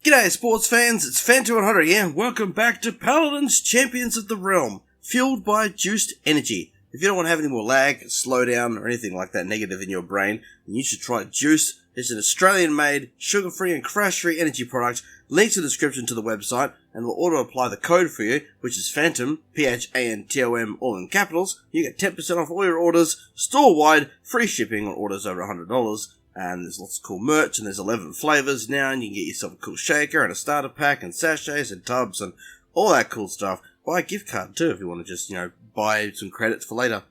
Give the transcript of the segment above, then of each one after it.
G'day sports fans, it's Fan200 here. Welcome back to Paladins Champions of the Realm, fueled by juiced energy. If you don't want to have any more lag, slowdown, or anything like that negative in your brain, then you should try Juice. It's an Australian-made, sugar-free and crash-free energy product. Links in the description to the website, and we'll auto-apply the code for you, which is Phantom, Phantom, all in capitals. You get 10% off all your orders, store-wide, free shipping on orders over $100. And there's lots of cool merch, and there's 11 flavors now, and you can get yourself a cool shaker and a starter pack and sachets and tubs and all that cool stuff. Buy a gift card too if you want to just, buy some credits for later.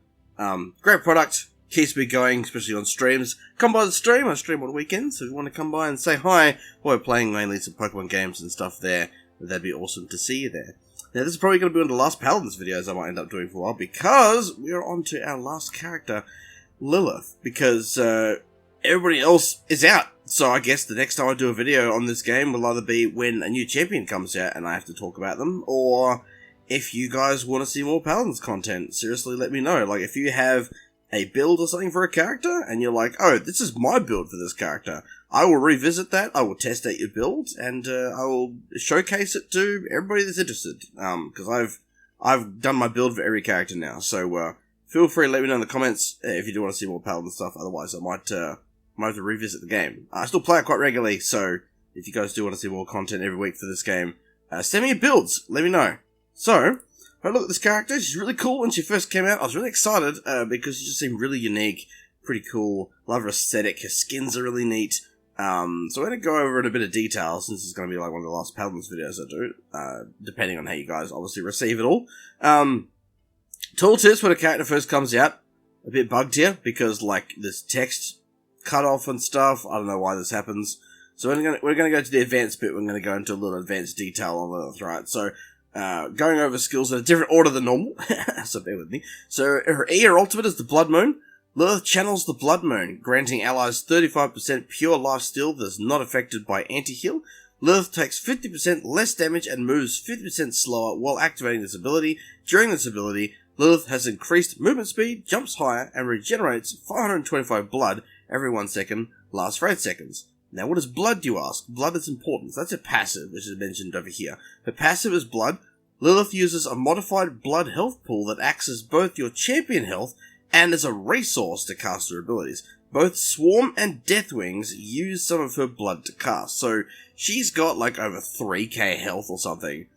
Great product, keeps me going, especially on streams. Come by the stream, I stream on weekends, so if you want to come by and say hi, while we're playing mainly some Pokemon games and stuff there, that'd be awesome to see you there. Now this is probably going to be one of the last Paladins videos I might end up doing for a while, because we're on to our last character, Lillith, because, everybody else is out, so I guess the next time I do a video on this game will either be when a new champion comes out and I have to talk about them, or if you guys want to see more Paladins content, seriously let me know. Like, if you have a build or something for a character, and you're like, oh, this is my build for this character, I will revisit that, I will test out your build, and I will showcase it to everybody that's interested, because I've done my build for every character now, so feel free to let me know in the comments if you do want to see more Paladin stuff. Otherwise I might have to revisit the game. I still play it quite regularly, so if you guys do want to see more content every week for this game, send me your builds, let me know. So, I look at this character, she's really cool. When she first came out, I was really excited, because she just seemed really unique, pretty cool, love her aesthetic, her skins are really neat. So I'm going to go over in a bit of detail, since it's going to be like one of the last Paladins videos I do, depending on how you guys obviously receive it all. Tooltips when a character first comes out, a bit bugged here, because like this text cut off and stuff. I don't know why this happens. So we're gonna go to the advanced bit. We're gonna go into a little advanced detail on Lillith, right? So going over skills in a different order than normal. So bear with me. So her ultimate is the Blood Moon. Lillith channels the Blood Moon, granting allies 35% pure life steal that is not affected by anti-heal. Lillith takes 50% less damage and moves 50% slower while activating this ability. During this ability, Lillith has increased movement speed, jumps higher, and regenerates 525 blood every 1 second, lasts for 8 seconds. Now what is blood, do you ask? Blood is important. That's a passive, which is mentioned over here. Her passive is blood. Lillith uses a modified blood health pool that acts as both your champion health and as a resource to cast her abilities. Both Swarm and Deathwings use some of her blood to cast, so she's got like over 3k health or something,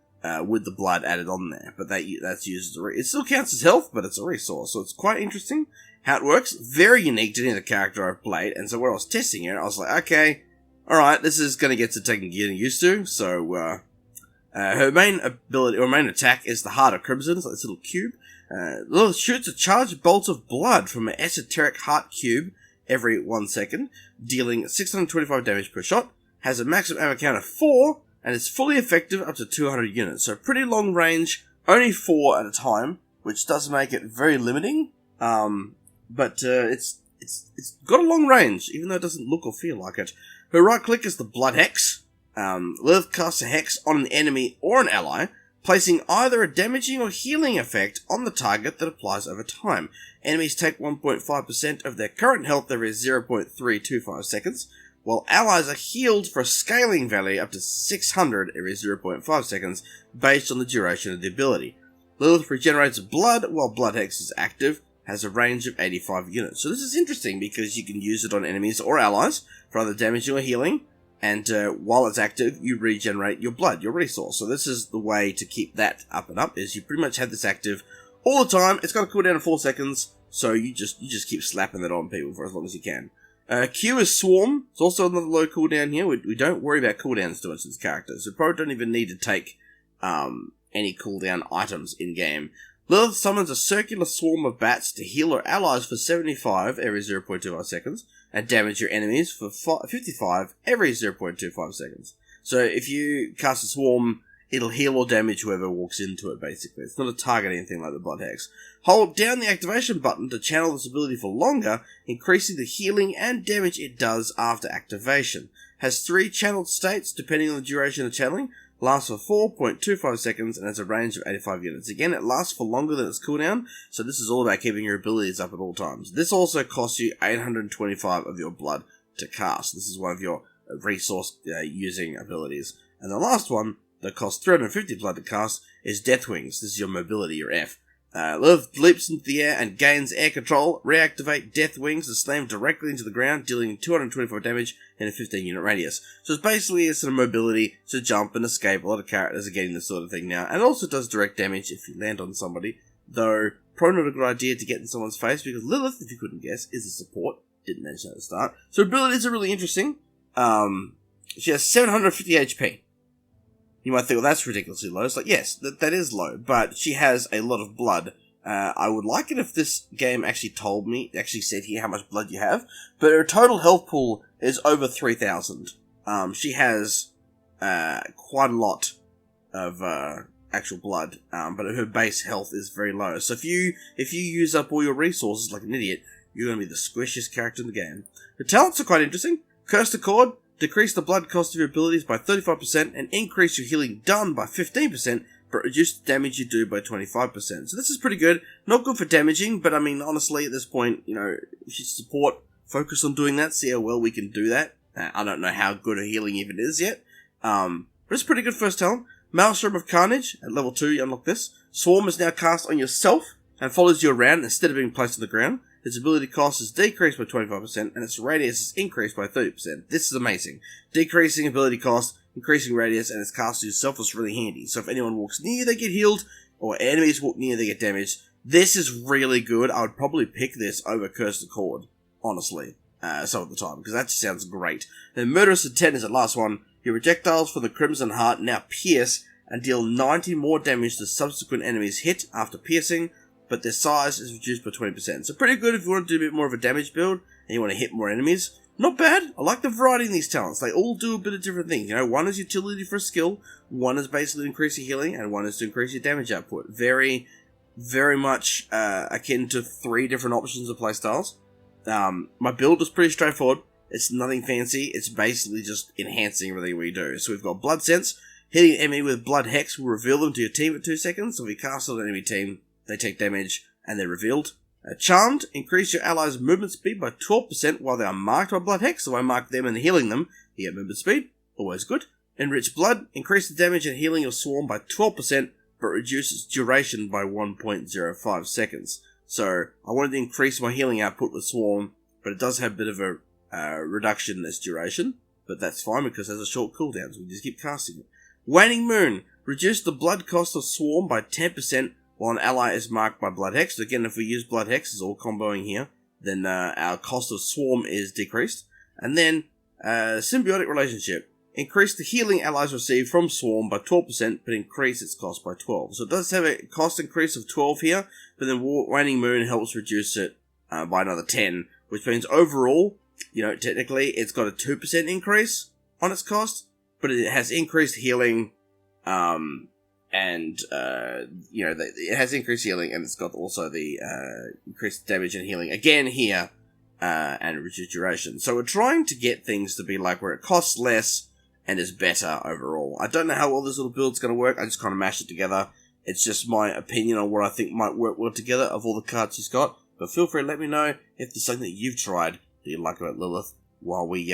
with the blood added on there, but that's used as it still counts as health, but it's a resource, so it's quite interesting how it works. Very unique to any other character I've played, and so when I was testing it, I was like, okay, alright, this is going to get to getting used to. So her main ability, or main attack, is the Heart of Crimson. It's like this little cube. Lillith shoots a charged bolt of blood from an esoteric heart cube every 1 second, dealing 625 damage per shot, has a maximum ammo count of 4, and is fully effective up to 200 units. So pretty long range, only 4 at a time, which does make it very limiting. But it's got a long range, even though it doesn't look or feel like it. Her right click is the Blood Hex. Lillith casts a hex on an enemy or an ally, placing either a damaging or healing effect on the target that applies over time. Enemies take 1.5% of their current health every 0.325 seconds, while allies are healed for a scaling value up to 600 every 0.5 seconds, based on the duration of the ability. Lillith regenerates blood while Blood Hex is active, has a range of 85 units. So this is interesting because you can use it on enemies or allies for either damaging or healing, and while it's active, you regenerate your blood, your resource. So this is the way to keep that up and up, is you pretty much have this active all the time. It's got a cooldown of 4 seconds, so you just keep slapping that on people for as long as you can. Q is Swarm. It's also another low cooldown here. We don't worry about cooldowns too much in this character, so probably don't even need to take any cooldown items in-game. Lillith summons a circular swarm of bats to heal her allies for 75 every 0.25 seconds, and damage your enemies for 55 every 0.25 seconds. So if you cast a swarm, it'll heal or damage whoever walks into it, basically. It's not a target anything like the Blood Hex. Hold down the activation button to channel this ability for longer, increasing the healing and damage it does after activation. Has 3 channeled states, depending on the duration of channeling. Lasts for 4.25 seconds and has a range of 85 units. Again, it lasts for longer than its cooldown, so this is all about keeping your abilities up at all times. This also costs you 825 of your blood to cast. This is one of your resource using abilities. And the last one, that costs 350 blood to cast, is Death Wings. This is your mobility, your F. Lillith leaps into the air and gains air control. Reactivate Death Wings and slam directly into the ground, dealing 224 damage in a 15 unit radius. So it's basically a sort of mobility to jump and escape. A lot of characters are getting this sort of thing now. And it also does direct damage if you land on somebody. Though, probably not a good idea to get in someone's face, because Lillith, if you couldn't guess, is a support. Didn't mention at the start. So abilities are really interesting. She has 750 HP. You might think, well, that's ridiculously low. It's like, yes, that is low, but she has a lot of blood. I would like it if this game actually said here how much blood you have, but her total health pool is over 3,000. She has quite a lot of actual blood, but her base health is very low. So if you use up all your resources like an idiot, you're going to be the squishiest character in the game. Her talents are quite interesting. Cursed Accord. Decrease the blood cost of your abilities by 35% and increase your healing done by 15%, but reduce the damage you do by 25%. So this is pretty good. Not good for damaging, but I mean, honestly, at this point, you know, if you support, focus on doing that, see how well we can do that. I don't know how good a healing even is yet. But it's pretty good first talent. Maelstrom of Carnage, at level 2, you unlock this. Swarm is now cast on yourself and follows you around instead of being placed on the ground. Its ability cost is decreased by 25%, and its radius is increased by 30%. This is amazing. Decreasing ability cost, increasing radius, and its cast to yourself is really handy. So if anyone walks near you, they get healed, or enemies walk near, they get damaged. This is really good. I would probably pick this over Cursed Accord, honestly, some of the time, because that just sounds great. Then Murderous Intent is the last one. Your projectiles from the Crimson Heart now pierce and deal 90 more damage to subsequent enemies hit after piercing, but their size is reduced by 20%. So pretty good if you want to do a bit more of a damage build, and you want to hit more enemies. Not bad. I like the variety in these talents. They all do a bit of different things. You know, one is utility for a skill, one is basically to increase your healing, and one is to increase your damage output. Very, very much akin to 3 different options of playstyles. My build is pretty straightforward. It's nothing fancy. It's basically just enhancing everything we do. So we've got Blood Sense. Hitting an enemy with Blood Hex will reveal them to your team at 2 seconds. So if you cast on an enemy team, they take damage and they're revealed. Charmed, increase your allies' movement speed by 12% while they are marked by Blood Hex. So I mark them and healing them, you get movement speed. Always good. Enrich Blood, increase the damage and healing your swarm by 12%, but reduces duration by 1.05 seconds. So I wanted to increase my healing output with Swarm, but it does have a bit of a reduction in its duration. But that's fine because it has a short cooldown, so we just keep casting it. Waning Moon, reduce the blood cost of Swarm by 10%, while an ally is marked by Blood Hex. So again, if we use Blood Hex, it's all comboing here, then our cost of Swarm is decreased. And then, Symbiotic Relationship. Increase the healing allies receive from Swarm by 12%, but increase its cost by 12. So it does have a cost increase of 12 here, but then Waning Moon helps reduce it by another 10, which means overall, you know, technically it's got a 2% increase on its cost, but it has increased healing, it has increased healing, and it's got also the increased damage and healing again here, and reduced duration. So we're trying to get things to be like where it costs less and is better overall. I don't know how well this little build's going to work. I just kind of mashed it together. It's just my opinion on what I think might work well together of all the cards she's got. But feel free to let me know if there's something that you've tried that you like about Lillith while we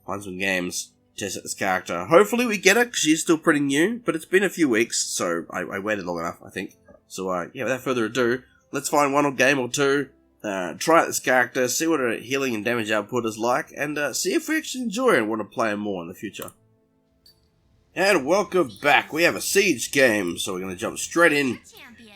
find some games. Test out this character. Hopefully we get her, because she's still pretty new, but it's been a few weeks, so I waited long enough, I think. So, yeah, without further ado, let's find one game or two, try out this character, see what her healing and damage output is like, and see if we actually enjoy her and want to play her more in the future. And welcome back. We have a Siege game, so we're going to jump straight in.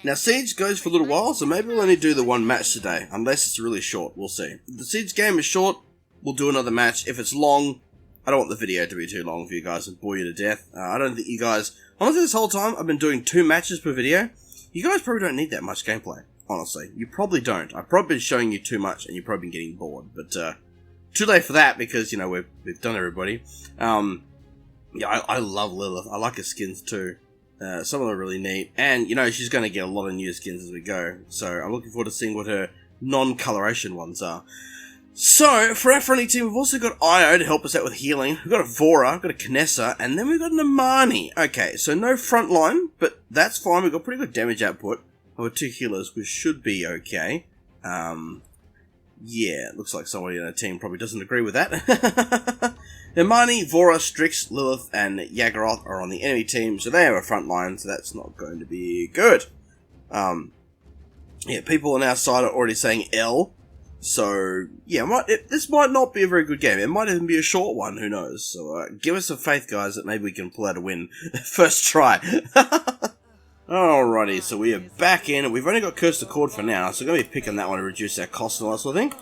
Now, Siege goes for a little while, so maybe we'll only do the one match today, unless it's really short. We'll see. If the Siege game is short, we'll do another match. If it's long, I don't want the video to be too long for you guys and bore you to death. I don't think you guys... Honestly, this whole time, I've been doing 2 matches per video. You guys probably don't need that much gameplay, honestly. You probably don't. I've probably been showing you too much, and you've probably been getting bored. But, too late for that, because, you know, we've done everybody. Yeah, I love Lillith. I like her skins, too. Some of them are really neat. And, you know, she's going to get a lot of new skins as we go. So, I'm looking forward to seeing what her non-coloration ones are. So, for our friendly team, we've also got Io to help us out with healing. We've got a Vora, we've got a Kinessa, and then we've got an Amani. Okay, so no front line, but that's fine. We've got pretty good damage output. We've got 2 healers, which should be okay. Yeah, it looks like somebody in our team probably doesn't agree with that. Hermione, Vora, Strix, Lillith, and Yaggroth are on the enemy team, so they have a front line, so that's not going to be good. Yeah, people on our side are already saying L, so yeah, this might not be a very good game. It might even be a short one, who knows. So give us some faith, guys, that maybe we can pull out a win. First try. Alrighty, so we are back in. We've only got Curse the Cord for now, so we're going to be picking that one to reduce our cost and all that sort of thing.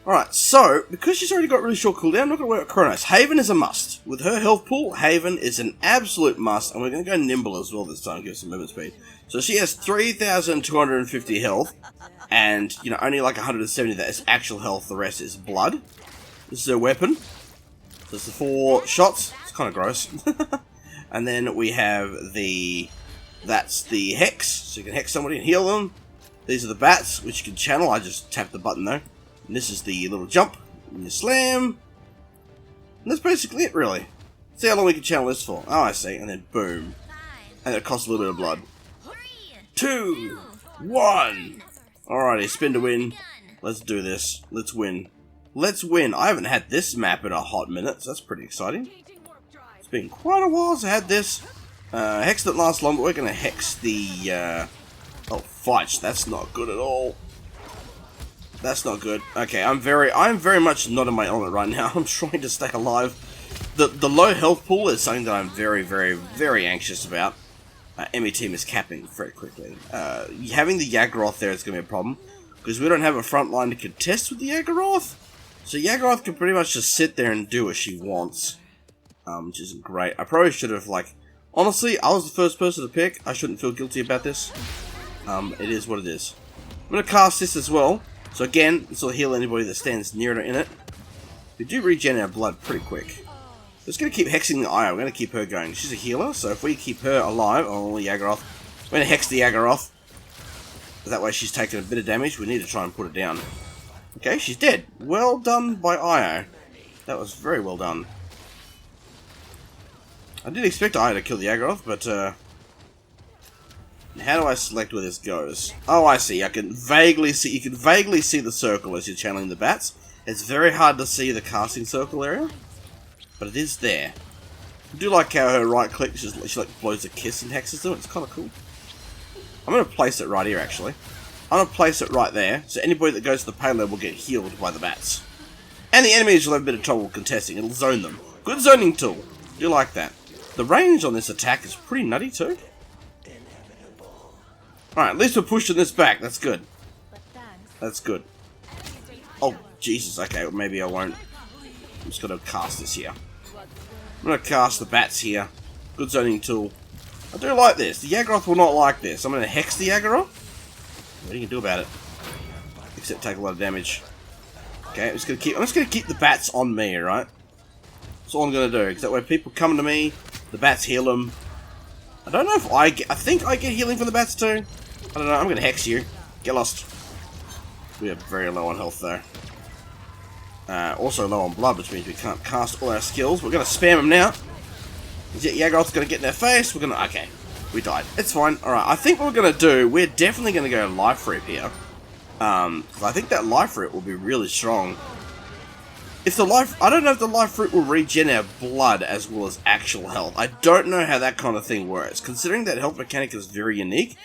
Alright, so, because she's already got really short cooldown, I'm not going to worry about Kronos. Haven is a must. With her health pool, Haven is an absolute must, and we're going to go Nimble as well this time, give us some movement speed. So she has 3,250 health, and, you know, only like 170 of that is actual health, the rest is blood. This is her weapon. So it's the 4 shots. It's kind of gross. And then we have that's the Hex, so you can Hex somebody and heal them. These are the bats, which you can channel. I just tapped the button though. And this is the little jump, and you slam. And that's basically it, really. See how long we can channel this for. Oh, I see. And then boom. And it costs a little bit of blood. 2, 1. Alrighty, spin to win. Let's do this. Let's win. Let's win. I haven't had this map in a hot minute, so that's pretty exciting. It's been quite a while since I had this. Hex didn't last long, but we're going to Hex the... Oh, fudge. That's not good at all. That's not good. Okay, I'm very much not in my element right now. I'm trying to stay alive. The low health pool is something that I'm very, very, very anxious about. Enemy team is capping very quickly. Having the Yaggroth there is going to be a problem, because we don't have a front line to contest with the Yaggroth. So Yaggroth can pretty much just sit there and do what she wants, which isn't great. I probably should have, like... Honestly, I was the first person to pick. I shouldn't feel guilty about this. It is what it is. I'm going to cast this as well. So again, this will heal anybody that stands near it in it. We do regen our blood pretty quick. Just going to keep hexing the Eye. We're going to keep her going. She's a healer, so if we keep her alive, oh, Yaggroth, we're going to hex the Yaggroth. That way she's taking a bit of damage. We need to try and put her down. Okay, she's dead. Well done by Io. That was very well done. I didn't expect Io to kill the Yaggroth, but how do I select where this goes? Oh, I see. I can vaguely see. You can vaguely see the circle as you're channeling the bats. It's very hard to see the casting circle area, but it is there. I do like how her right click, she like blows a kiss and hexes them. It's kind of cool. I'm going to place it right here, actually. I'm going to place it right there, so anybody that goes to the payload will get healed by the bats. And the enemies will have a bit of trouble contesting. It'll zone them. Good zoning tool. Do like that. The range on this attack is pretty nutty too. Alright, at least we're pushing this back. That's good. That's good. Oh, Jesus. Okay, well, maybe I won't. I'm just going to cast this here. I'm going to cast the bats here. Good zoning tool. I do like this. The Yaggroth will not like this. I'm going to hex the Yaggroth. What are you going to do about it? Except take a lot of damage. Okay, I'm just going to keep the bats on me, alright? That's all I'm going to do. Because that way people come to me, the bats heal them. I don't know if I think I get healing from the bats too. I don't know. I'm going to hex you. Get lost. We are very low on health though. Also low on blood, which means we can't cast all our skills. We're going to spam them now. Yaggroth's going to get in their face. We're going to... Okay. We died. It's fine. Alright, I think what we're going to do... We're definitely going to go Life Root here. Because I think that Life Root will be really strong. If the Life... I don't know if the Life Root will regen our blood as well as actual health. I don't know how that kind of thing works. Considering that health mechanic is very unique,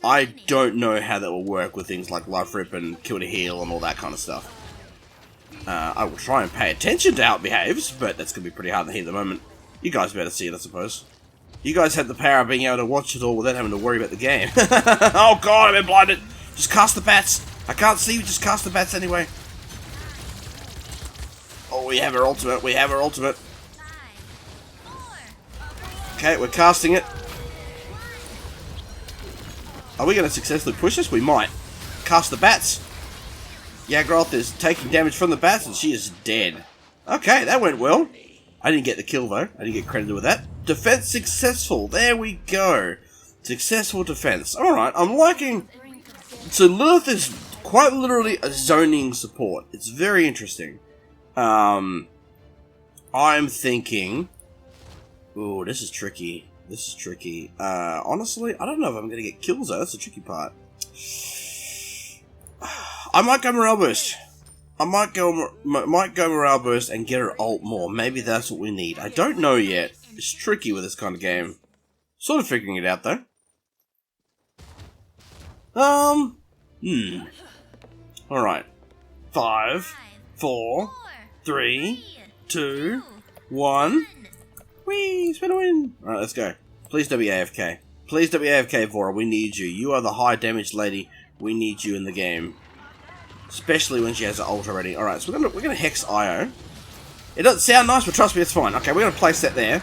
I don't know how that will work with things like Life Rip and Kill to Heal and all that kind of stuff. I will try and pay attention to how it behaves, but that's going to be pretty hard to hear at the moment. You guys better see it, I suppose. You guys have the power of being able to watch it all without having to worry about the game. Oh god, I've been blinded! Just cast the bats! I can't see you, just cast the bats anyway. Oh, we have our ultimate, we have our ultimate. Okay, we're casting it. Are we going to successfully push this? We might. Cast the bats. Yaggroth is taking damage from the bats and she is dead. Okay, that went well. I didn't get the kill though. I didn't get credited with that. Defense successful. There we go. Successful defense. Alright, I'm liking... So Lillith is quite literally a zoning support. It's very interesting. I'm thinking... Ooh, this is tricky. This is tricky. Honestly, I don't know if I'm going to get kills though. That's the tricky part. I might go Morale Boost. I might go morale burst and get her ult more. Maybe that's what we need. I don't know yet. It's tricky with this kind of game. Sort of figuring it out though. Alright. 5, 4, 3, 2, 1. Whee! Spin a win! Alright, let's go. Please don't be AFK. Please don't be AFK, Vora. We need you. You are the high damage lady. We need you in the game. Especially when she has an ult already. Alright, so we're gonna hex IO. It doesn't sound nice, but trust me, it's fine. Okay, we're gonna place that there.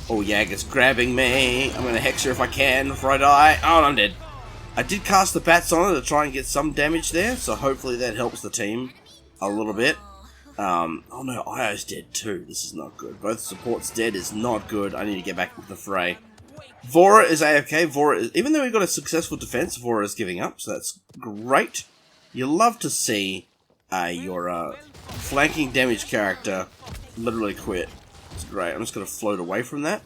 Oh, Jagger's grabbing me. I'm gonna hex her if I can before I die. Oh, and I'm dead. I did cast the bats on her to try and get some damage there, so hopefully that helps the team a little bit. Oh no, IO's dead too. This is not good. Both supports dead is not good. I need to get back into the fray. Vora is AFK. Vora is, even though we got a successful defense, Vora is giving up, so that's great. You love to see your flanking damage character literally quit. It's great. I'm just going to float away from that,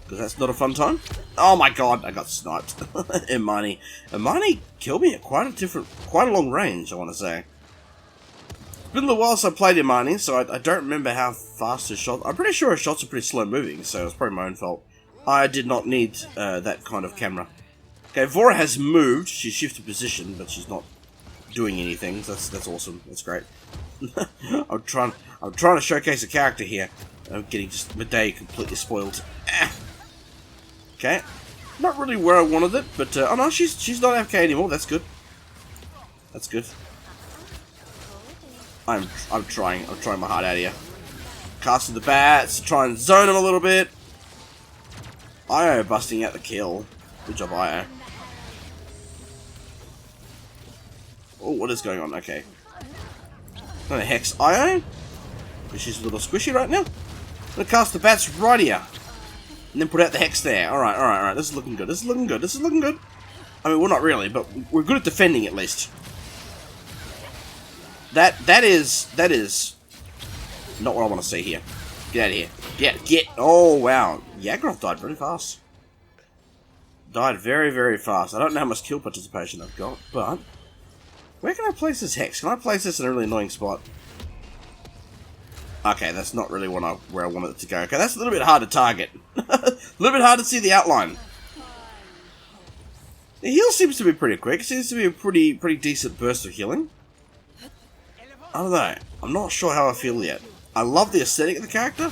because that's not a fun time. Oh my god, I got sniped. Imani killed me at quite a long range, I want to say. It's been a little while since I played Imani, so I don't remember how fast her shot. I'm pretty sure her shots are pretty slow moving, so it's probably my own fault. I did not need that kind of camera. Okay, Vora has moved. She's shifted position, but she's not doing anything. So that's awesome. That's great. I'm trying to showcase a character here. I'm getting just my day completely spoiled. Okay, not really where I wanted it, but oh no, she's not AFK anymore. That's good. That's good. I'm trying my heart out here. Casting the bats, try and zone him a little bit. IO busting out the kill. Good job, IO. Oh, what is going on? Okay. I'm gonna hex IO, because she's a little squishy right now. I'm gonna cast the bats right here, and then put out the hex there. Alright, alright, alright. This is looking good. This is looking good. This is looking good. I mean, well, not really, but we're good at defending at least. That is not what I want to see here. Get out of here. Get. Oh, wow. Yagroth died very fast. Died very, very fast. I don't know how much kill participation I've got, but where can I place this hex? Can I place this in a really annoying spot? Okay, that's not really where I wanted it to go. Okay, that's a little bit hard to target. A little bit hard to see the outline. The heal seems to be pretty quick. It seems to be a pretty decent burst of healing. I don't know. I'm not sure how I feel yet. I love the aesthetic of the character,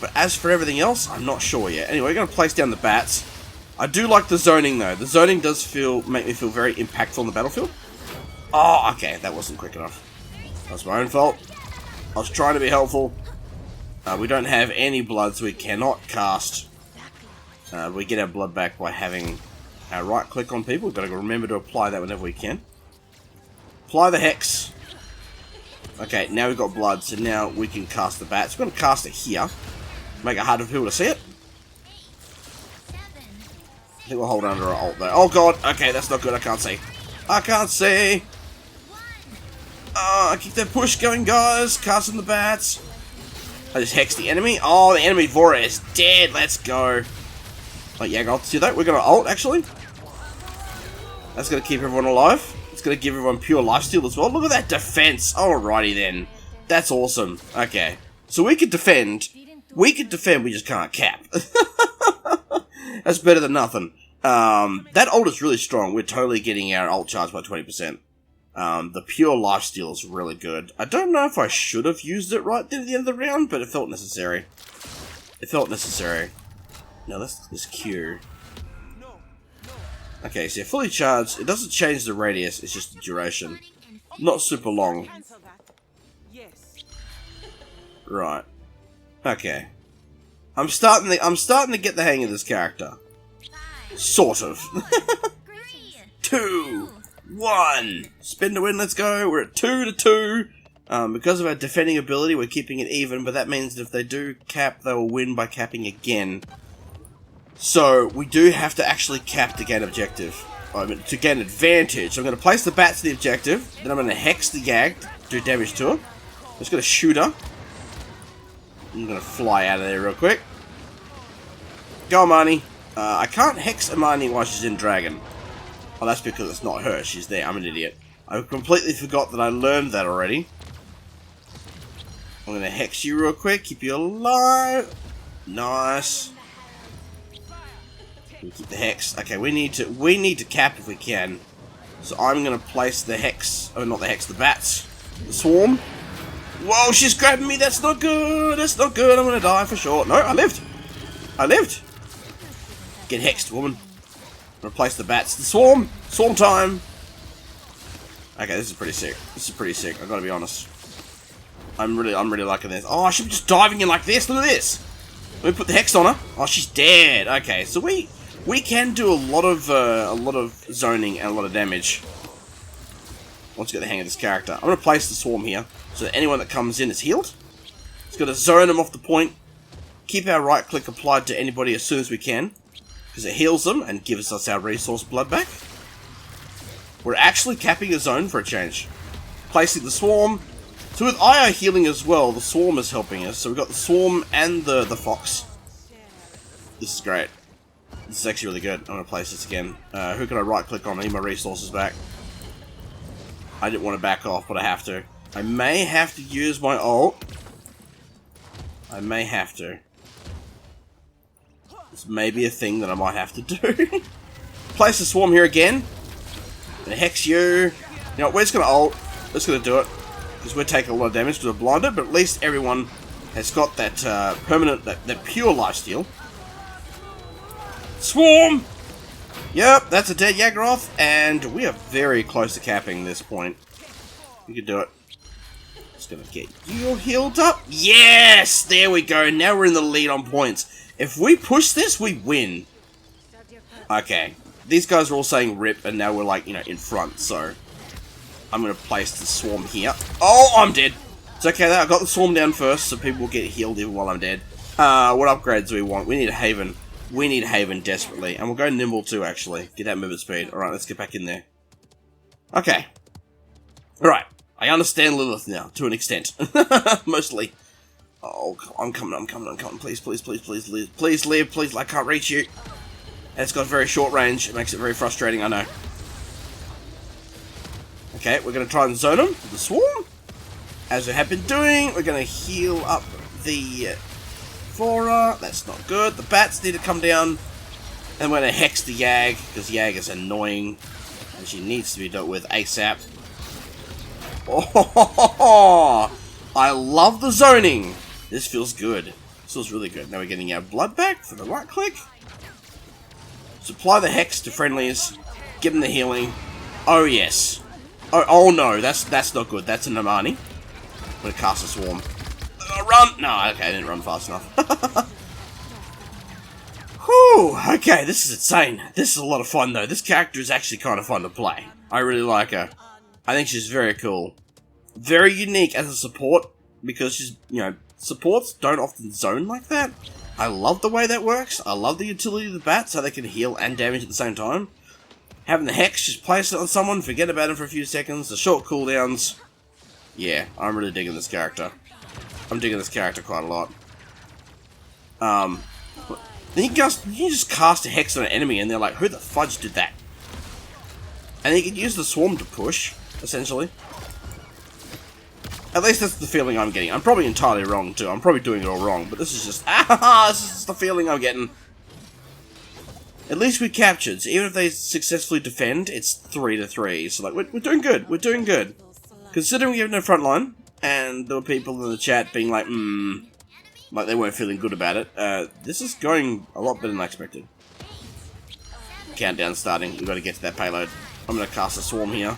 but as for everything else, I'm not sure yet. Anyway, we're going to place down the bats. I do like the zoning though. The zoning does make me feel very impactful on the battlefield. Oh, okay, that wasn't quick enough. That's my own fault. I was trying to be helpful. We don't have any blood, so we cannot cast. We get our blood back by having our right click on people. We've got to remember to apply that whenever we can. Apply the hex. Okay, now we've got blood, so now we can cast the bats. We're going to cast it here. Make it harder for people to see it. I think we'll hold under our ult though. Oh god, okay, that's not good. I can't see. I can't see. Keep that push going, guys. Casting the bats. I just hexed the enemy. Oh, the enemy Vora is dead. Let's go. Oh, yeah, I'll see that. We're going to ult, actually. That's going to keep everyone alive. It's going to give everyone pure lifesteal as well. Look at that defense. Alrighty then. That's awesome. Okay. So we can defend. We just can't cap. That's better than nothing. That ult is really strong. We're totally getting our ult charged by 20%. The pure lifesteal is really good. I don't know if I should have used it right there at the end of the round, but it felt necessary. It felt necessary. Now let's Q. Okay, so fully charged. It doesn't change the radius, it's just the duration. Not super long. Right. Okay. I'm starting to get the hang of this character. Sort of. 2, 1. Spin to win, let's go. We're at 2-2. Because of our defending ability, we're keeping it even, but that means that if they do cap, they will win by capping again. So, we do have to actually cap to gain objective. I mean, to gain advantage. So I'm going to place the bat to the objective, then I'm going to hex the Yag, do damage to her. I'm just going to shoot her. I'm going to fly out of there real quick. Go, Imani. I can't hex Imani while she's in Dragon. Oh, that's because it's not her. She's there. I'm an idiot. I completely forgot that I learned that already. I'm gonna hex you real quick, keep you alive. Nice. We keep the hex. Okay, we need to cap if we can. So I'm gonna place the hex. Oh, not the hex. The bats. The swarm. Whoa, she's grabbing me. That's not good. That's not good. I'm gonna die for sure. No, I lived. I lived. Get hexed, woman. Replace the bats. The swarm. Swarm time. Okay, this is pretty sick. This is pretty sick. I gotta be honest. I'm really liking this. Oh, I should be just diving in like this. Look at this. Let me put the hex on her. Oh, she's dead. Okay, so we can do a lot of zoning and a lot of damage. Once you get the hang of this character, I'm gonna place the swarm here so that anyone that comes in is healed. It's gonna zone them off the point. Keep our right click applied to anybody as soon as we can, because it heals them and gives us our resource blood back. We're actually capping a zone for a change. Placing the swarm. So with IO healing as well, the swarm is helping us. So we've got the swarm and the fox. This is great. This is actually really good. I'm going to place this again. Who can I right click on? I need my resources back. I didn't want to back off, but I have to. I may have to use my ult. I may have to. This may be a thing that I might have to do. Place the swarm here again. Gonna hex you. You know what, we're just gonna ult. We're just gonna do it. Because we're taking a lot of damage to the blinded, but at least everyone has got that permanent, that pure lifesteal. Swarm! Yep, that's a dead Yaggroth, and we are very close to capping this point. We can do it. Just gonna get you healed up. Yes! There we go. Now we're in the lead on points. If we push this, we win. Okay. These guys are all saying rip, and now we're like, you know, in front, so I'm gonna place the swarm here. Oh, I'm dead. It's okay though, I got the swarm down first, so people will get healed even while I'm dead. What upgrades do we want? We need a Haven. We need Haven desperately. And we'll go Nimble too, actually. Get that movement speed. Alright, let's get back in there. Okay. Alright. I understand Lillith now, to an extent. Mostly. Oh, I'm coming. Please, live. Please, I can't reach you. And it's got very short range. It makes it very frustrating, I know. Okay, we're going to try and zone him with the swarm. As we have been doing, we're going to heal up the Flora. That's not good. The bats need to come down. And we're going to hex the Yag, because Yag is annoying. And she needs to be dealt with ASAP. Oh, I love the zoning. This feels good. This feels really good. Now we're getting our blood back for the right click. Supply the hex to friendlies. Give them the healing. Oh yes. Oh no, that's not good. That's an Amani. I'm gonna cast a swarm. Run! No, okay, I didn't run fast enough. Whew, okay, this is insane. This is a lot of fun though. This character is actually kind of fun to play. I really like her. I think she's very cool. Very unique as a support, because she's, you know, supports don't often zone like that. I love the way that works. I love the utility of the bats, so they can heal and damage at the same time. Having the hex, just place it on someone, forget about it for a few seconds, the short cooldowns. Yeah, I'm really digging this character. I'm digging this character quite a lot. Then you can just cast a hex on an enemy and they're like, who the fudge did that? And then you can use the swarm to push, essentially. At least that's the feeling I'm getting. I'm probably entirely wrong too. I'm probably doing it all wrong, but this is just, this is the feeling I'm getting. At least we captured, so even if they successfully defend, it's 3-3. So like, we're doing good. We're doing good. Considering we have no front line, and there were people in the chat being like, like they weren't feeling good about it. This is going a lot better than I expected. Countdown starting. We've got to get to that payload. I'm going to cast a swarm here.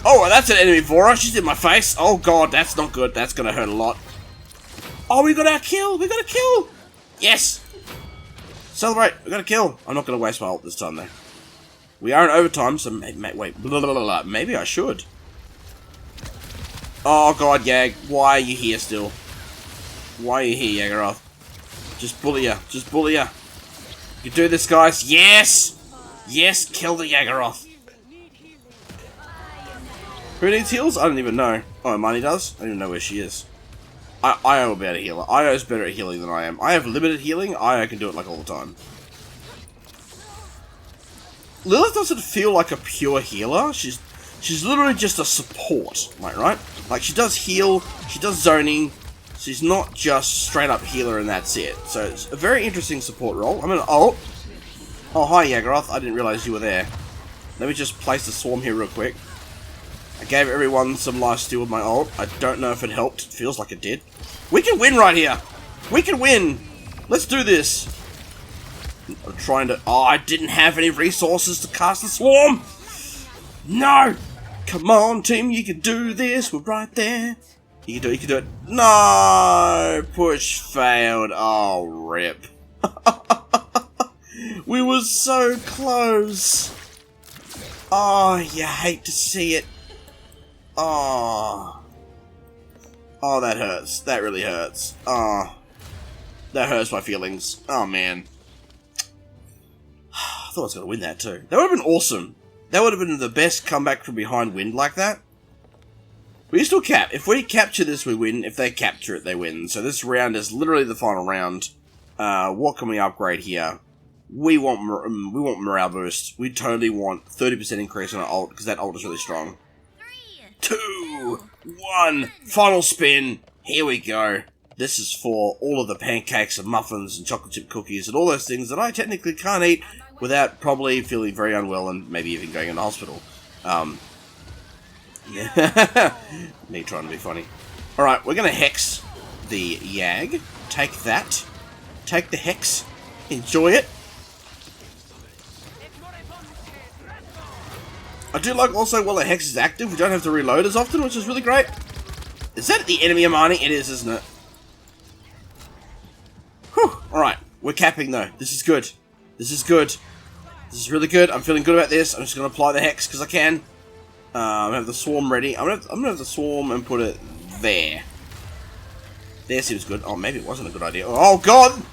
Oh, that's an enemy Vora. She's in my face. Oh god, that's not good. That's going to hurt a lot. Oh, we got our kill. We got a kill. Yes. Celebrate. We got a kill. I'm not going to waste my ult this time, though. We are in overtime, so wait. Blah, blah, blah, blah. Maybe I should. Oh god, Yag. Why are you here still? Why are you here, Yaggroth? Just bully her. Just bully her. You do this, guys. Yes! Yes, kill the Yaggroth. Who needs heals? I don't even know. Oh, Imani does? I don't even know where she is. Io will be able to heal her. Io's better at healing than I am. I have limited healing. Io can do it like all the time. Lillith doesn't feel like a pure healer. She's She's literally just a support, like, right? Like, she does heal, she does zoning, she's not just straight up healer and that's it. So it's a very interesting support role. I'm gonna ult. Oh, hi Yaggroth, I didn't realize you were there. Let me just place the swarm here real quick. I gave everyone some lifesteal with my ult. I don't know if it helped. It feels like it did. We can win right here. We can win. Let's do this. I'm trying to... Oh, I didn't have any resources to cast the swarm. No. Come on, team. You can do this. We're right there. You can do it. You can do it. No. Push failed. Oh, rip. We were so close. Oh, you hate to see it. Oh. Oh, that hurts. That really hurts. Oh. That hurts my feelings. Oh, man. I thought I was going to win that, too. That would have been awesome. That would have been the best comeback from behind win like that. We still cap. If we capture this, we win. If they capture it, they win. So this round is literally the final round. What can we upgrade here? We want morale boost. We totally want 30% increase on our ult, because that ult is really strong. 2, 1, final spin. Here we go. This is for all of the pancakes and muffins and chocolate chip cookies and all those things that I technically can't eat without probably feeling very unwell and maybe even going into hospital. Yeah. Me trying to be funny. Alright, we're going to hex the Yag. Take that. Take the hex. Enjoy it. I do like also while the hex is active, we don't have to reload as often, which is really great. Is that the enemy of mining? It is, isn't it? Whew. Alright, we're capping though. This is good. This is good. This is really good. I'm feeling good about this. I'm just going to apply the hex because I can. I'm going to have the swarm ready. I'm going to have the swarm and put it there. There seems good. Oh, maybe it wasn't a good idea. Oh, God!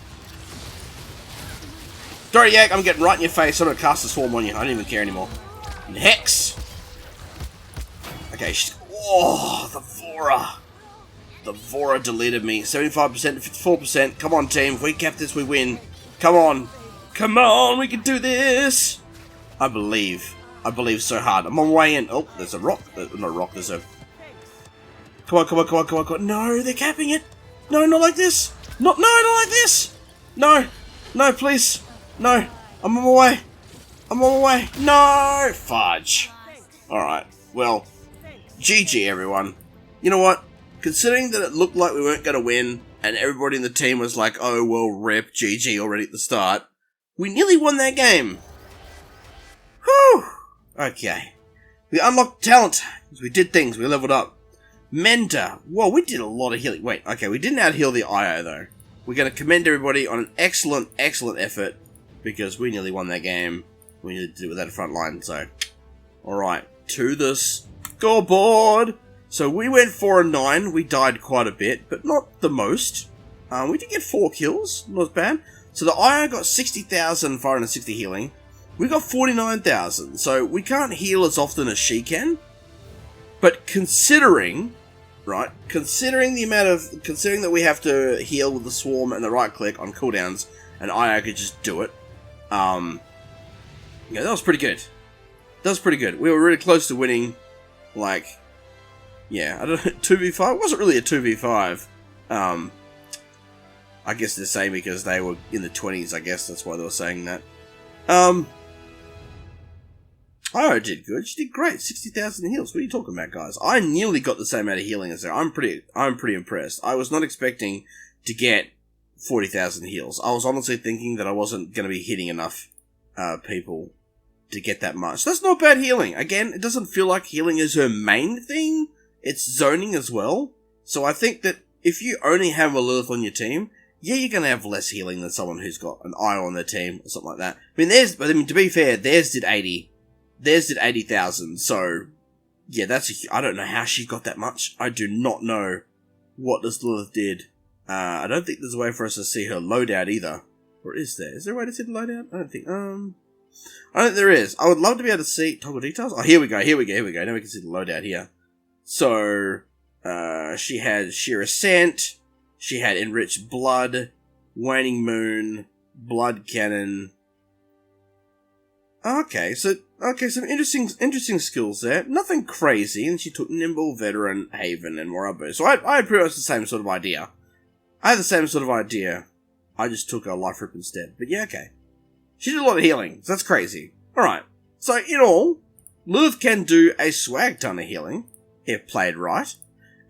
Sorry, Yak, I'm getting right in your face. I'm going to cast the swarm on you. I don't even care anymore. And hex! Okay, oh, the Vora. The Vora deleted me. 75% to 54%. Come on, team. If we cap this, we win. Come on. Come on, we can do this. I believe so hard. I'm on my way in. Oh, there's a rock. Not a rock, there's a... Come on, come on, come on, come on, come on. No, they're capping it. No, not like this. No, not like this. No. No, please. No. I'm on my way. I'm on my way. No! Fudge. Alright. Well, GG, everyone. You know what? Considering that it looked like we weren't going to win, and everybody in the team was like, oh, well, rip, GG already at the start, we nearly won that game. Whew! Okay. We unlocked talent. We did things. We leveled up. Mender. Whoa, we did a lot of healing. Wait, okay, we didn't out-heal the IO, though. We're going to commend everybody on an excellent, excellent effort, because we nearly won that game. We needed to do with that front line, so... Alright, to the scoreboard! So we went 4-9, we died quite a bit, but not the most. We did get 4 kills, not bad. So the IO got 60,560 healing. We got 49,000, so we can't heal as often as she can. But considering, right, considering that we have to heal with the swarm and the right click on cooldowns, and IO could just do it, yeah, that was pretty good. That was pretty good. We were really close to winning, like, yeah, I don't know, 2v5? It wasn't really a 2v5. I guess they're saying because they were in the 20s, I guess that's why they were saying that. I did good. She did great. 60,000 heals. What are you talking about, guys? I nearly got the same amount of healing as her. I'm pretty impressed. I was not expecting to get 40,000 heals. I was honestly thinking that I wasn't going to be hitting enough people to get that much. That's not bad healing. Again, it doesn't feel like healing is her main thing. It's zoning as well. So I think that if you only have a Lillith on your team, yeah, you're going to have less healing than someone who's got an IO on their team or something like that. I mean, to be fair, theirs did 80. Theirs did 80,000. So, yeah, I don't know how she got that much. I do not know what this Lillith did. I don't think there's a way for us to see her loadout either. Or is there? Is there a way to see the loadout? I don't think there is. I would love to be able to see toggle details. Oh, here we go. Now we can see the loadout here. So, she had Sheer Ascent. She had Enriched Blood, Waning Moon, Blood Cannon. Okay, some interesting skills there. Nothing crazy, and she took Nimble, Veteran, Haven, and Morabu. So I had pretty much the same sort of idea. I had the same sort of idea. I just took a Life Rip instead. But yeah, okay. She did a lot of healing, so that's crazy. Alright, so in all, Lillith can do a swag ton of healing, if played right.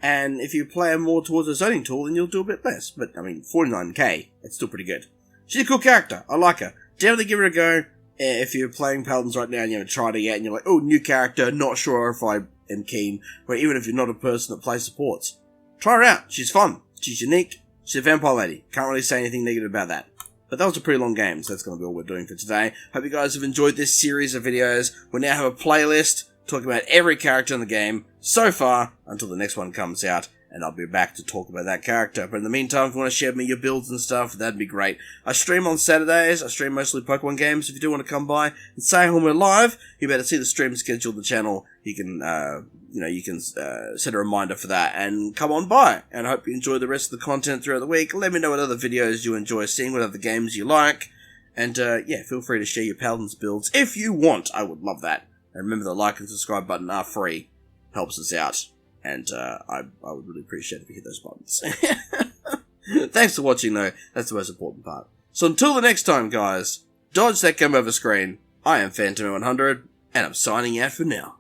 And if you play her more towards a zoning tool, then you'll do a bit less. But, I mean, 49k, it's still pretty good. She's a cool character. I like her. Definitely give her a go. If you're playing Paladins right now and you haven't tried it yet, and you're like, oh, new character, not sure if I am keen, or even if you're not a person that plays supports, try her out. She's fun. She's unique. She's a vampire lady. Can't really say anything negative about that. But that was a pretty long game, so that's going to be all we're doing for today. Hope you guys have enjoyed this series of videos. We now have a playlist talking about every character in the game so far until the next one comes out, and I'll be back to talk about that character. But in the meantime, if you want to share me your builds and stuff, that'd be great. I stream on Saturdays. I stream mostly Pokemon games. If you do want to come by and say hi when we're live, you better see the stream schedule on the channel. You can, set a reminder for that and come on by. And I hope you enjoy the rest of the content throughout the week. Let me know what other videos you enjoy seeing, what other games you like. And, yeah, feel free to share your Paladins builds if you want. I would love that. And remember the like and subscribe button are free. Helps us out. And I would really appreciate it if you hit those buttons. Thanks for watching, though. That's the most important part. So until the next time, guys, dodge that game over screen. I am Phantom100, and I'm signing out for now.